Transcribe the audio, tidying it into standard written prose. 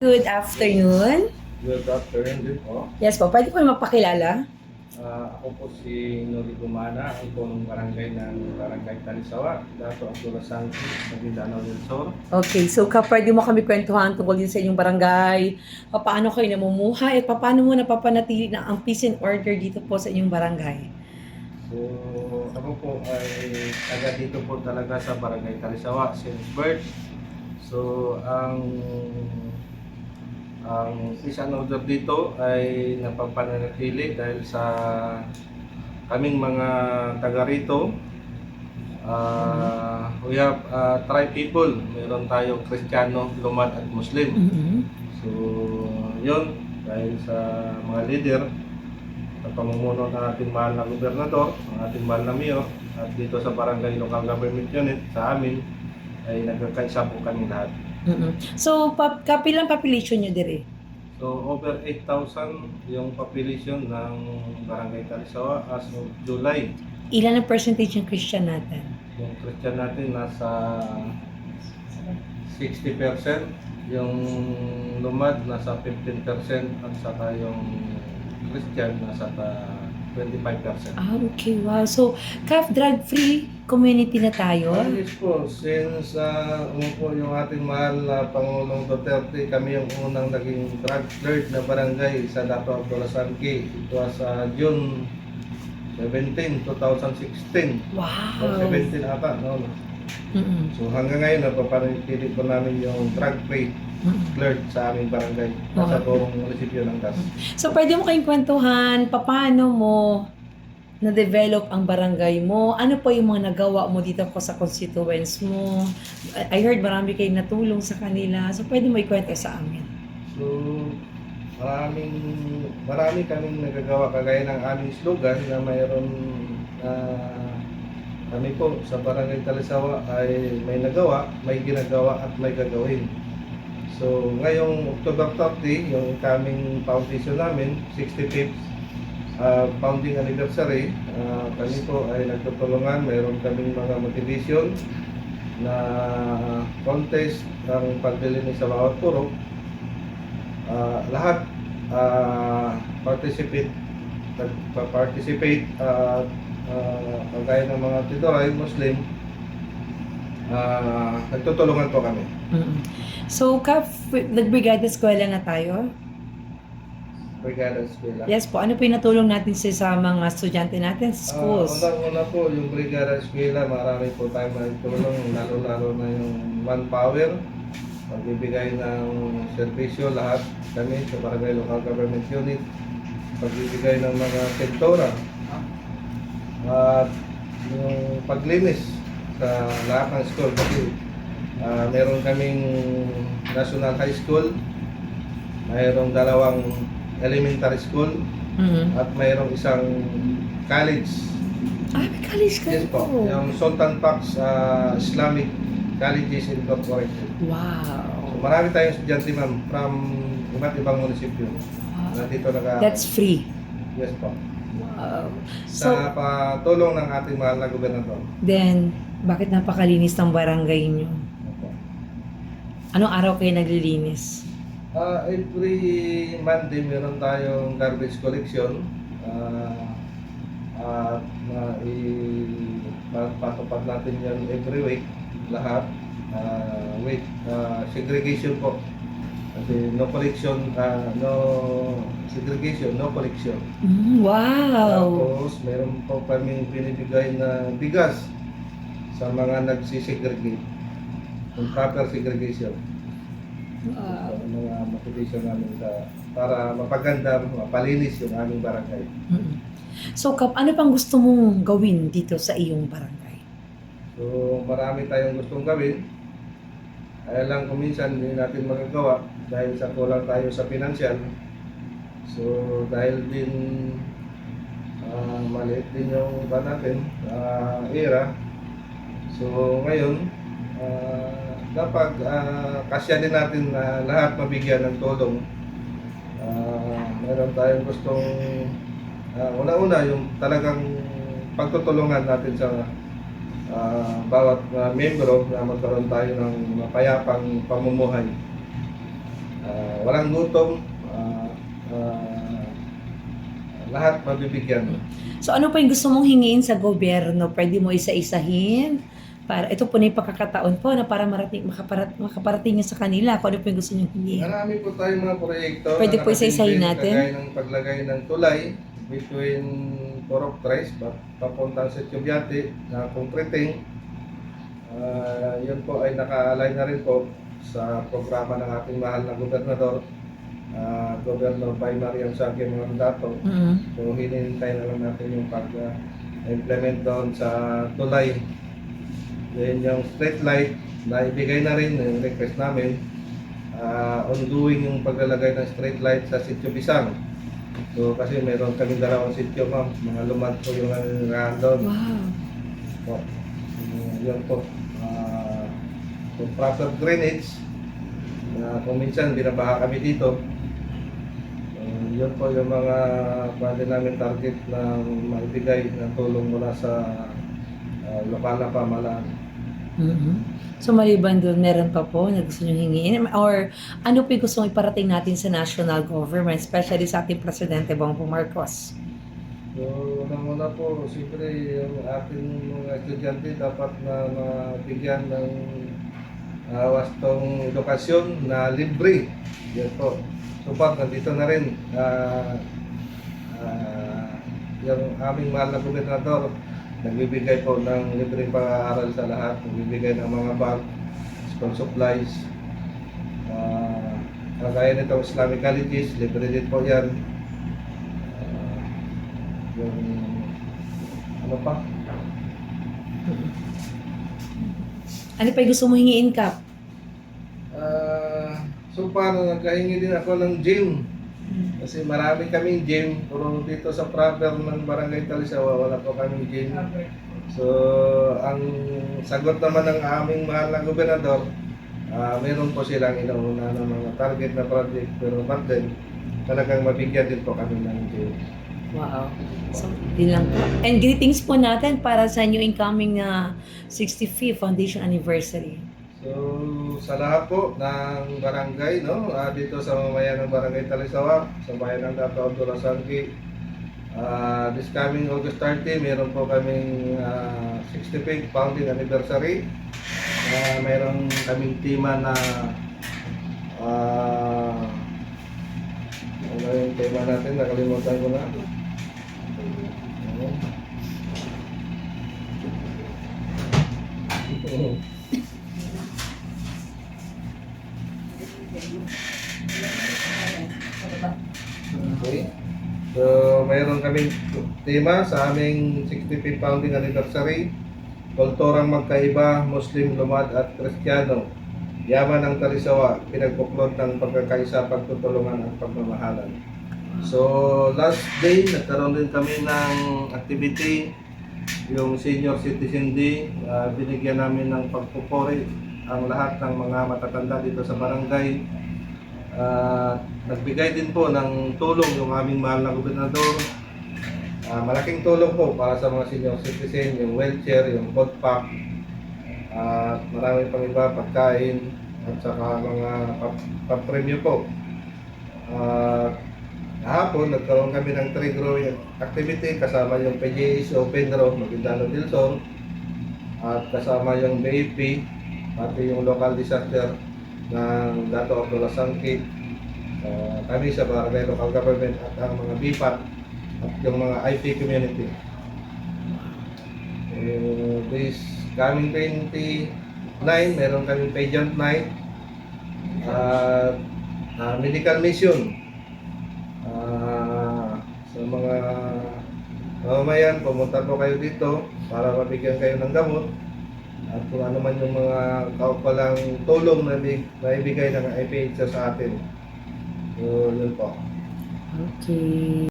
Good afternoon. Good afternoon din po. Yes po, pwede po magpakilala? Ako po si Nuri Gumana, ang punong barangay ng Barangay Talisawa, Dato Abdullah Sangki, Maguindanao del Sur. Okay, so pwede mo kami kwentuhan tungkol din sa inyong barangay, paano kayo namumuhay, at paano mo napapanatili na ang peace and order dito po sa inyong barangay? So, ako po ay taga dito po talaga sa Barangay Talisawa, since birth. So, ang peace and order dito ay napapanatili dahil sa kaming mga taga rito. We have tribe people. Meron tayong Kristiyano, Lumad at Muslim. Mm-hmm. So, yun, dahil sa mga leader, sa pamumuno ng ating mahal na gobernador, ang ating mahal na mayor, at dito sa Barangay Local Government Unit, sa amin, ay nagkakaisa po kami lahat. Mm-hmm. So, kapilang population nyo dire? So, over 8,000 yung population ng Barangay Talisawa as of July. Ilan ang percentage ng Christian natin? Yung Christian natin nasa 60%, yung Lumad nasa 15%, at saka yung Christian nasa 25%. Okay, wow. So, drug-free community na tayo? Yes po, since umupo yung ating mahal na Pangulong Duterte, kami yung unang naging drug cleared na barangay sa Dato Abdullah Sangki. It was June 17, 2016. Wow. O 17 ata, no? Mm-hmm. So hanggang ngayon, napapanatili po namin yung drug free cleared sa aming barangay sa buong munisipyo ng Das. So, pwede mo kayong kwentuhan, paano mo na-develop ang barangay mo? Ano po yung mga nagawa mo dito po sa constituents mo? I heard marami kayong natulong sa kanila. So, pwede mo ikwento sa amin. So, marami kaming nagagawa kagaya ng aming slogan na mayroon kami po sa Barangay Talisawa ay may nagawa, may ginagawa at may gagawin. So, ngayong October 30, yung kaming foundation namin, 65th founding anniversary, kami po ay nagtutulungan. Mayroon kaming mga motivation na contest ng paglilinis sa bawat purok. Lahat participate kagaya ng mga Tidoray, Muslim, nagtutulungan po kami. Mm-hmm. So, nag-brigada eskwela na tayo? Brigada Eskwela. Yes po. Ano po yung natulong natin sa mga estudyante natin sa schools? Unang-una po, yung Brigada Eskwela, marami po tayong nagtulong, lalo-lalo na yung manpower, pagbibigay ng serbisyo, lahat kami sa Barangay Local Government Unit, pagbibigay ng mga sektora, at yung paglinis sa lahat ng school. Kasi meron kaming National High School, mayroong dalawang elementary school, Mm-hmm. at mayroong isang college. May college kayo? Yes po, yung Sultan Pax Islamic Colleges Incorporated. Wow. So, marami tayong estudyante, ma'am, from iba't ibang munisipyo. Nandito That's free? Yes po. Wow. So, Sa patulong ng ating mahal na gobernador. then, bakit napakalinis ng barangay nyo? Opo. Anong araw kayo naglilinis? Every Monday meron tayong garbage collection. At patupad natin yan every week, lahat. With segregation po. Kasi no collection, no segregation, no collection. Wow! Tapos meron po kami binibigay na bigas sa mga nagsisegregate. Yung proper segregation. Wow. Mga motivation namin para mapaganda, mapalinis yung aming barangay. Mm. So, ano pang gusto mong gawin dito sa iyong barangay? So, marami tayong gustong gawin. Kaya lang kung minsan hindi natin magagawa dahil sa kulang tayo sa financial. So, dahil din maliit din yung natin, era. So, ngayon, dapat kasya din natin na lahat mabigyan ng tulong. Meron tayong gustong una-una yung talagang pagtutulungan natin sa bawat membro na magkaroon tayo ng mapayapang pamumuhay. walang gutom, lahat mabibigyan. So ano pa yung gusto mong hingin sa gobyerno? Pwede mo isa-isahin? Para, ito po na yung pagkakataon po na para makaparating nyo sa kanila kung ano po yung gusto nyo hingin. Marami po tayong mga proyekto Pwede na po isa-isahin nakatindi, natin? kagaya ng paglagay ng tulay between Porok Tres, papuntang sa Tiyubyati, na concreting. Yun po ay naka-align na rin po sa programa ng ating mahal na gobernador, Governor Baymariam Saque Mandato. Mm. So hinihintay na lang natin yung pag-implement doon sa tulay. Then yung street light, naibigay na rin yung request namin. Ongoing yung paglalagay ng street light sa Sitio Bisang. So kasi meron kami dalawang sitio, ma'am, mga lumad po yung nangyayari doon. Wow. So, yun po. So proper drainage, kung minsan binabaha kami dito. Yun po yung mga pwede namin target na maibigay ng tulong mula sa lokal na pamahalaan. Mhm. So maliban doon, meron pa po na gusto nyo hingin? Or ano po yung gusto mong iparating natin sa national government, especially sa ating Presidente Bongbong Marcos? So, unang-una po, siyempre yung ating mga estudyante dapat na mabigyan ng wastong edukasyon na libre. Yan po. So, nandito na rin yung aming mahal na gobernador, nagbibigay po ng libreng pag-aaral sa lahat, nagbibigay ng mga bag, school supplies, kagaya nitong Islamic colleges, libre din po yan. Yung ano pa? Ano pa yung gusto mong hingiin, Kap? So paano, nagkahingi din ako ng gym. Kasi marami kaming gym, pero dito sa proper ng Barangay Talisawa, wala po kaming gym. So, ang sagot naman ng aming mahal na gobernador, meron po silang inauna ng mga target na project, pero back then, talagang mabigyan din po kami ng gym. Wow. So, din lang po. And greetings po natin para sa new incoming na 65th Foundation Anniversary. So, sa lahat po ng barangay, no, dito sa mamayan ng Barangay Talisawa, sa bayan ng Dato Abdullah Sangki, this coming August 30, meron po kaming 65th founding anniversary. Meron kaming tema na ano yung tema natin, nakalimutan ko na. Okay. So, mayroon kaming tema sa aming 65th founding anniversary. Kulturang magkaiba, Muslim, Lumad at Kristiyano. Yaman ng Talisawa, pinagbuklod ng pagkakaisa, pagtutulungan at pagmamahalan. So, last day, nagkaroon din kami ng activity, yung Senior Citizen Day. Binigyan namin ng pagpupuri ang lahat ng mga matatanda dito sa barangay. Nagbigay din po ng tulong yung aming mahal na gobernador. Malaking tulong po para sa mga senior citizen, yung wheelchair, yung food pack, at marami pang iba, pagkain, at saka mga papremyo po. Kahapon, nagkaroon kami ng tree growing activity kasama yung PJS Open Row, Maguindano del Sol, at kasama yung BAP, pati yung local disaster ng Dato Abdullah Sangki, kami sa barangay local government at ang mga BIPAT at yung mga IP community. This coming 29, meron kaming pageant night at medical mission. Sa mga mamamayan, pumunta po kayo dito para mabigyan kayo ng gamot at kung ano man yung mga kaukulang tulong na ibigay ng IPH sa atin. So, yun po. Okay.